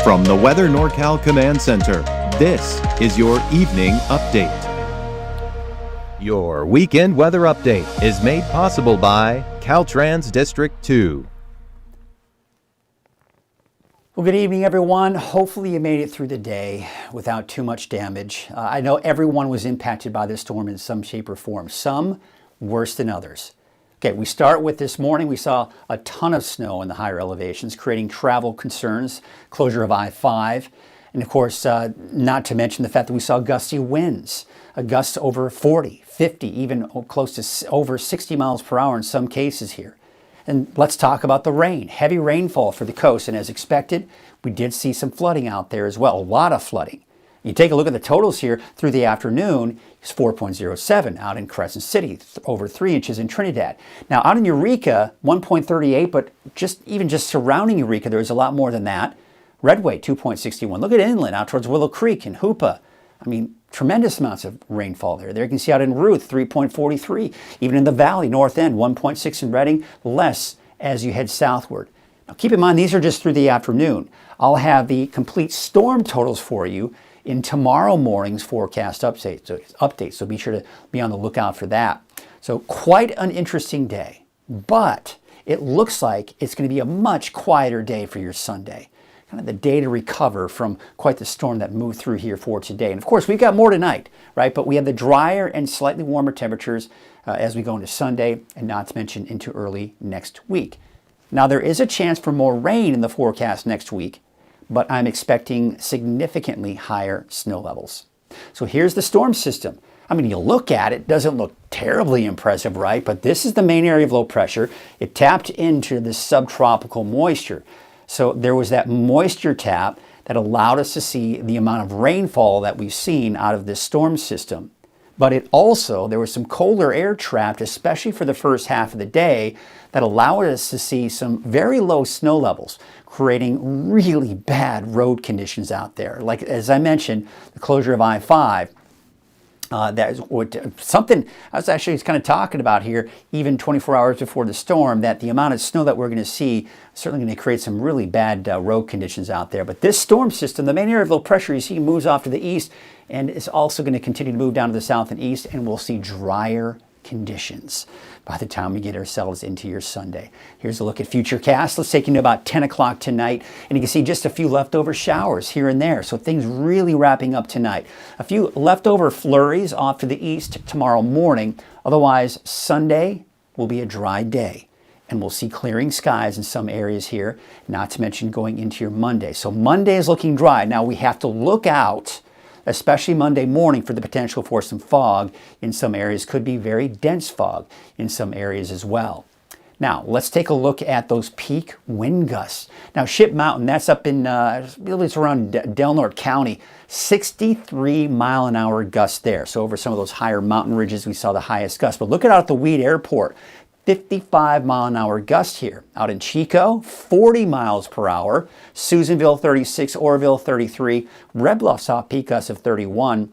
From the Weather NorCal Command Center, this is your evening update. Your weekend weather update is made possible by Caltrans District 2. Well, good evening, everyone. Hopefully you made it through the day without too much damage. I know everyone was impacted by this storm in some shape or form, some worse than others. Okay, we start with this morning. We saw a ton of snow in the higher elevations, creating travel concerns, closure of I-5, and of course, not to mention the fact that we saw gusty winds, gusts over 40, 50, even close to over 60 miles per hour in some cases here. And let's talk about the rain. Heavy rainfall for the coast, and as expected, we did see some flooding out there as well, a lot of flooding. You take a look at the totals here through the afternoon, it's 4.07 out in Crescent City, over 3 inches in Trinidad. Now out in Eureka, 1.38, but just surrounding Eureka, there was a lot more than that. Redway, 2.61. Look at inland, out towards Willow Creek and Hoopa. I mean, tremendous amounts of rainfall there. There you can see out in Ruth, 3.43. Even in the valley, north end, 1.6 in Redding, less as you head southward. Now keep in mind, these are just through the afternoon. I'll have the complete storm totals for you in tomorrow morning's forecast update. So be sure to be on the lookout for that. So quite an interesting day, but it looks like it's going to be a much quieter day for your Sunday. Kind of the day to recover from quite the storm that moved through here for today. And of course, we've got more tonight, right? But we have the drier and slightly warmer temperatures as we go into Sunday, and not to mention into early next week. Now, there is a chance for more rain in the forecast next week, but I'm expecting significantly higher snow levels. So here's the storm system. I mean, you look at it, doesn't look terribly impressive, right? But this is the main area of low pressure. It tapped into the subtropical moisture. So there was that moisture tap that allowed us to see the amount of rainfall that we've seen out of this storm system. But there was some colder air trapped, especially for the first half of the day, that allowed us to see some very low snow levels, creating really bad road conditions out there. Like, as I mentioned, the closure of I-5. That is something I was actually kind of talking about here, even 24 hours before the storm, that the amount of snow that we're going to see certainly going to create some really bad road conditions out there. But this storm system, the main area of low pressure, you see, moves off to the east, and it's also going to continue to move down to the south and east, and we'll see drier conditions by the time we get ourselves into your Sunday. Here's a look at futurecast. Let's take you to about 10 o'clock tonight, and you can see just a few leftover showers here and there. So things really wrapping up tonight. A few leftover flurries off to the east tomorrow morning. Otherwise, Sunday will be a dry day, and we'll see clearing skies in some areas here, not to mention going into your Monday. So Monday is looking dry. Now we have to look out, especially Monday morning, for the potential for some fog in some areas. Could be very dense fog in some areas as well. Now, let's take a look at those peak wind gusts. Now, Ship Mountain, that's up in, it's around Del Norte County, 63 mile an hour gusts there. So over some of those higher mountain ridges, we saw the highest gusts. But look at the Weed Airport. 55 mile an hour gust here. Out in Chico, 40 miles per hour. Susanville, 36. Oroville, 33. Red Bluff saw a peak gust of 31.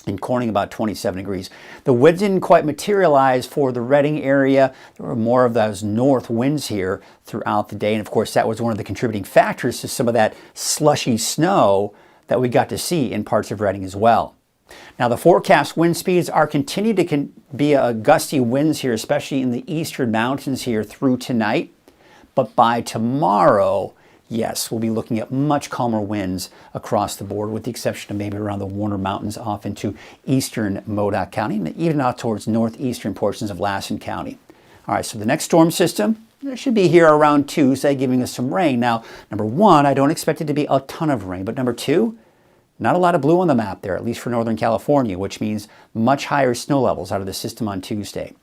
And Corning, about 27 degrees. The winds didn't quite materialize for the Redding area. There were more of those north winds here throughout the day. And of course, that was one of the contributing factors to some of that slushy snow that we got to see in parts of Redding as well. Now, the forecast wind speeds are continuing to be gusty winds here, especially in the eastern mountains here through tonight. But by tomorrow, yes, we'll be looking at much calmer winds across the board, with the exception of maybe around the Warner Mountains off into eastern Modoc County, and even out towards northeastern portions of Lassen County. All right, so the next storm system, it should be here around Tuesday, giving us some rain. Now, number one, I don't expect it to be a ton of rain, but number two, not a lot of blue on the map there, at least for Northern California, which means much higher snow levels out of the system on Tuesday.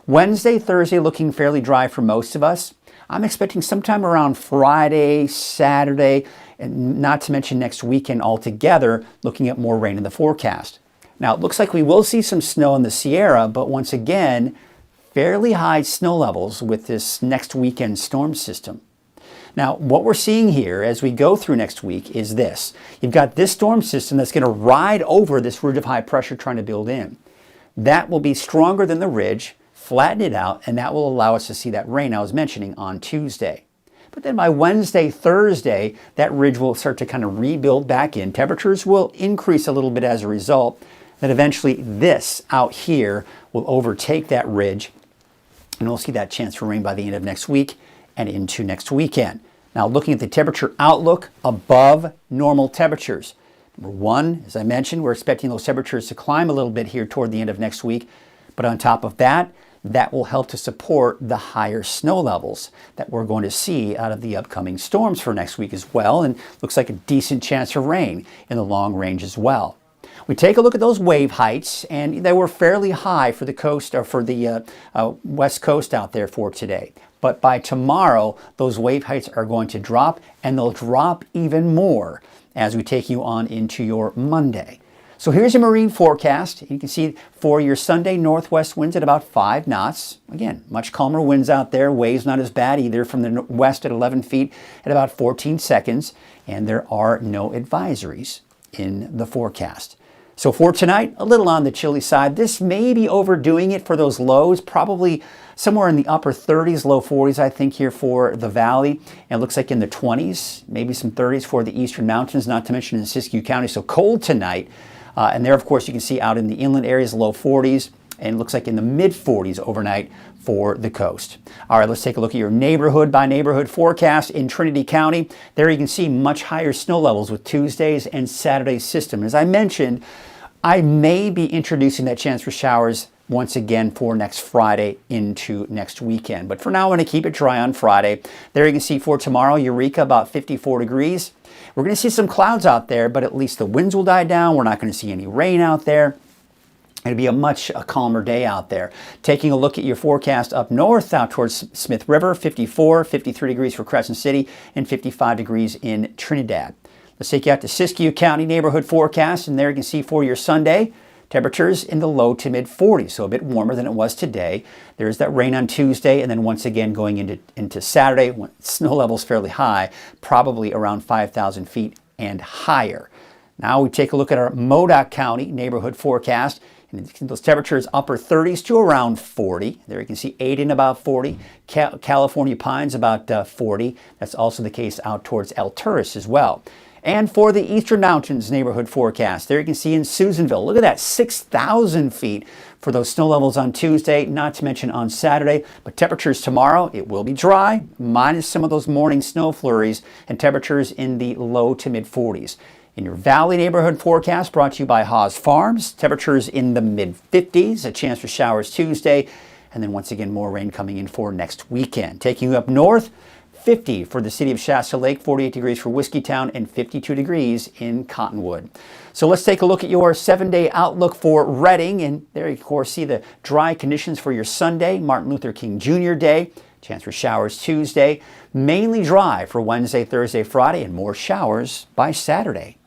Wednesday, Thursday looking fairly dry for most of us. I'm expecting sometime around Friday, Saturday, and not to mention next weekend altogether, looking at more rain in the forecast. Now, it looks like we will see some snow in the Sierra, but once again, fairly high snow levels with this next weekend storm system. Now, what we're seeing here as we go through next week is this. You've got this storm system that's going to ride over this ridge of high pressure trying to build in. That will be stronger than the ridge, flatten it out, and that will allow us to see that rain I was mentioning on Tuesday. But then by Wednesday, Thursday, that ridge will start to kind of rebuild back in. Temperatures will increase a little bit as a result. Then eventually this out here will overtake that ridge, and we'll see that chance for rain by the end of next week and into next weekend. Now, looking at the temperature outlook, above normal temperatures. Number one, as I mentioned, we're expecting those temperatures to climb a little bit here toward the end of next week. But on top of that, that will help to support the higher snow levels that we're going to see out of the upcoming storms for next week as well. And looks like a decent chance of rain in the long range as well. We take a look at those wave heights, and they were fairly high for the coast, or for the west coast out there for today. But by tomorrow, those wave heights are going to drop, and they'll drop even more as we take you on into your Monday. So here's your marine forecast. You can see for your Sunday, northwest winds at about 5 knots. Again, much calmer winds out there. Waves not as bad either, from the west at 11 feet at about 14 seconds. And there are no advisories in the forecast. So for tonight, a little on the chilly side. This may be overdoing it for those lows, probably somewhere in the upper 30s, low 40s, I think, here for the valley. And it looks like in the 20s, maybe some 30s for the eastern mountains, not to mention in Siskiyou County. So cold tonight. And there, of course, you can see out in the inland areas, low 40s, and it looks like in the mid 40s overnight for the coast. All right, let's take a look at your neighborhood by neighborhood forecast in Trinity County. There you can see much higher snow levels with Tuesday's and Saturday's system. As I mentioned, I may be introducing that chance for showers once again for next Friday into next weekend. But for now, I'm going to keep it dry on Friday. There you can see for tomorrow, Eureka, about 54 degrees. We're going to see some clouds out there, but at least the winds will die down. We're not going to see any rain out there. It'll be a much calmer day out there. Taking a look at your forecast up north, out towards Smith River, 54, 53 degrees for Crescent City, and 55 degrees in Trinidad. Let's take you out to Siskiyou County neighborhood forecast, and there you can see for your Sunday, temperatures in the low to mid 40s, so a bit warmer than it was today. There's that rain on Tuesday, and then once again going into Saturday, when snow levels fairly high, probably around 5,000 feet and higher. Now we take a look at our Modoc County neighborhood forecast. And those temperatures upper 30s to around 40. There you can see Aden about 40. California Pines about 40. That's also the case out towards El Turris as well. And for the Eastern Mountains neighborhood forecast, there you can see in Susanville, look at that, 6,000 feet for those snow levels on Tuesday, not to mention on Saturday. But temperatures tomorrow, it will be dry, minus some of those morning snow flurries, and temperatures in the low to mid 40s. In your Valley neighborhood forecast, brought to you by Haas Farms, temperatures in the mid 50s, a chance for showers Tuesday, and then once again more rain coming in for next weekend. Taking you up north, 50 for the city of Shasta Lake, 48 degrees for Whiskeytown, and 52 degrees in Cottonwood. So let's take a look at your 7-day outlook for Redding. And there you, of course, see the dry conditions for your Sunday, Martin Luther King Jr. Day. Chance for showers Tuesday. Mainly dry for Wednesday, Thursday, Friday, and more showers by Saturday.